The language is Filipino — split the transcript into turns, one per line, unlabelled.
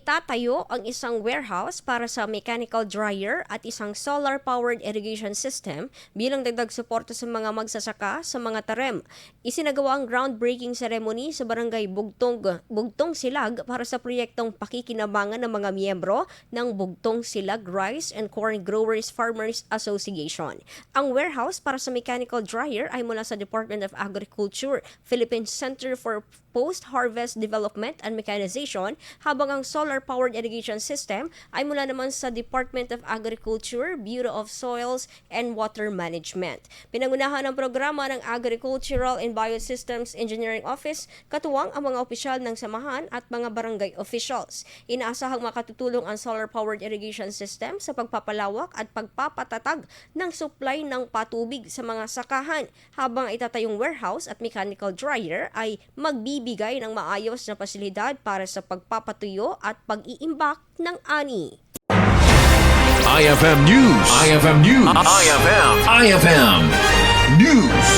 Itatayo ang isang warehouse para sa mechanical dryer at isang solar-powered irrigation system bilang dagdag suporta sa mga magsasaka sa Mangatarem. Isinagawa ang groundbreaking ceremony sa barangay Bugtong Silag para sa proyektong pakikinabangan ng mga miyembro ng Bugtong Silag Rice and Corn Growers Farmers Association. Ang warehouse para sa mechanical dryer ay mula sa Department of Agriculture, Philippine Center for Post-Harvest Development and Mechanization, habang ang solar-powered irrigation system ay mula naman sa Department of Agriculture, Bureau of Soils and Water Management. Pinangunahan ng programa ng Agricultural and Biosystems Engineering Office, katuwang ang mga opisyal ng samahan at mga barangay officials. Inaasahang makatutulong ang solar-powered irrigation system sa pagpapalawak at pagpapatatag ng supply ng patubig sa mga sakahan, habang itatayong warehouse at mechanical dryer ay magbibigay ng maayos na pasilidad para sa pagpapatuyo at pag-iimbak ng ani.
IFM News. IFM News. IFM News.